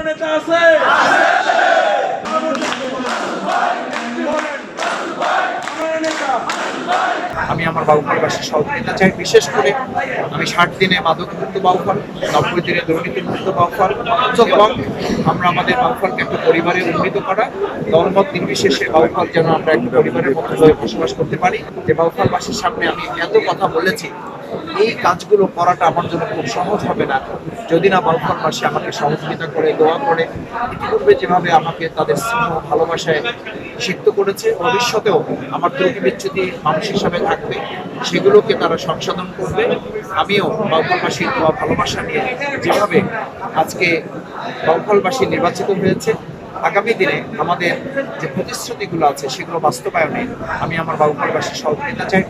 নেতা আছে আমি আমার বাউফলবাসীর সহযোগিতা চাই। বিশেষ করে আমি 60 দিনে মাদকমুক্ত বাউফল, 90 দিনে দুর্নীতিমুক্ত বাউফল এবং আমরা আমাদের বাউফলকে একটা পরিবারে উন্নীত করা, দলমত নির্বিশেষে বাউফল যেন আমরা একটা পরিবারের মধ্যে বসবাস করতে পারি। যে বাউফলবাসীর সামনে আমি এত কথা বলেছি, এই কাজগুলো করাটা আমার জন্য খুব সহজ হবে না যদি না বাউফলবাসী আমাকে সহযোগিতা করে, দোয়া করে, ইতিপূর্বে যেভাবে আমাকে তাদের স্নেহ ভালোবাসায় সিক্ত করেছে, ভবিষ্যতেও আমার ত্রুটি বিচ্যুতি মানুষ হিসাবে থাকবে, সেগুলোকে তারা সংশোধন করবে। আমিও বাউফলবাসীর দোয়া ভালোবাসা নিয়ে যেভাবে আজকে বাউফলবাসী নির্বাচিত হয়েছে, আগামী দিনে আমাদের যে প্রতিশ্রুতিগুলো আছে সেগুলো বাস্তবায়নে আমি আমার বাউফলবাসীর সহযোগিতা চাই।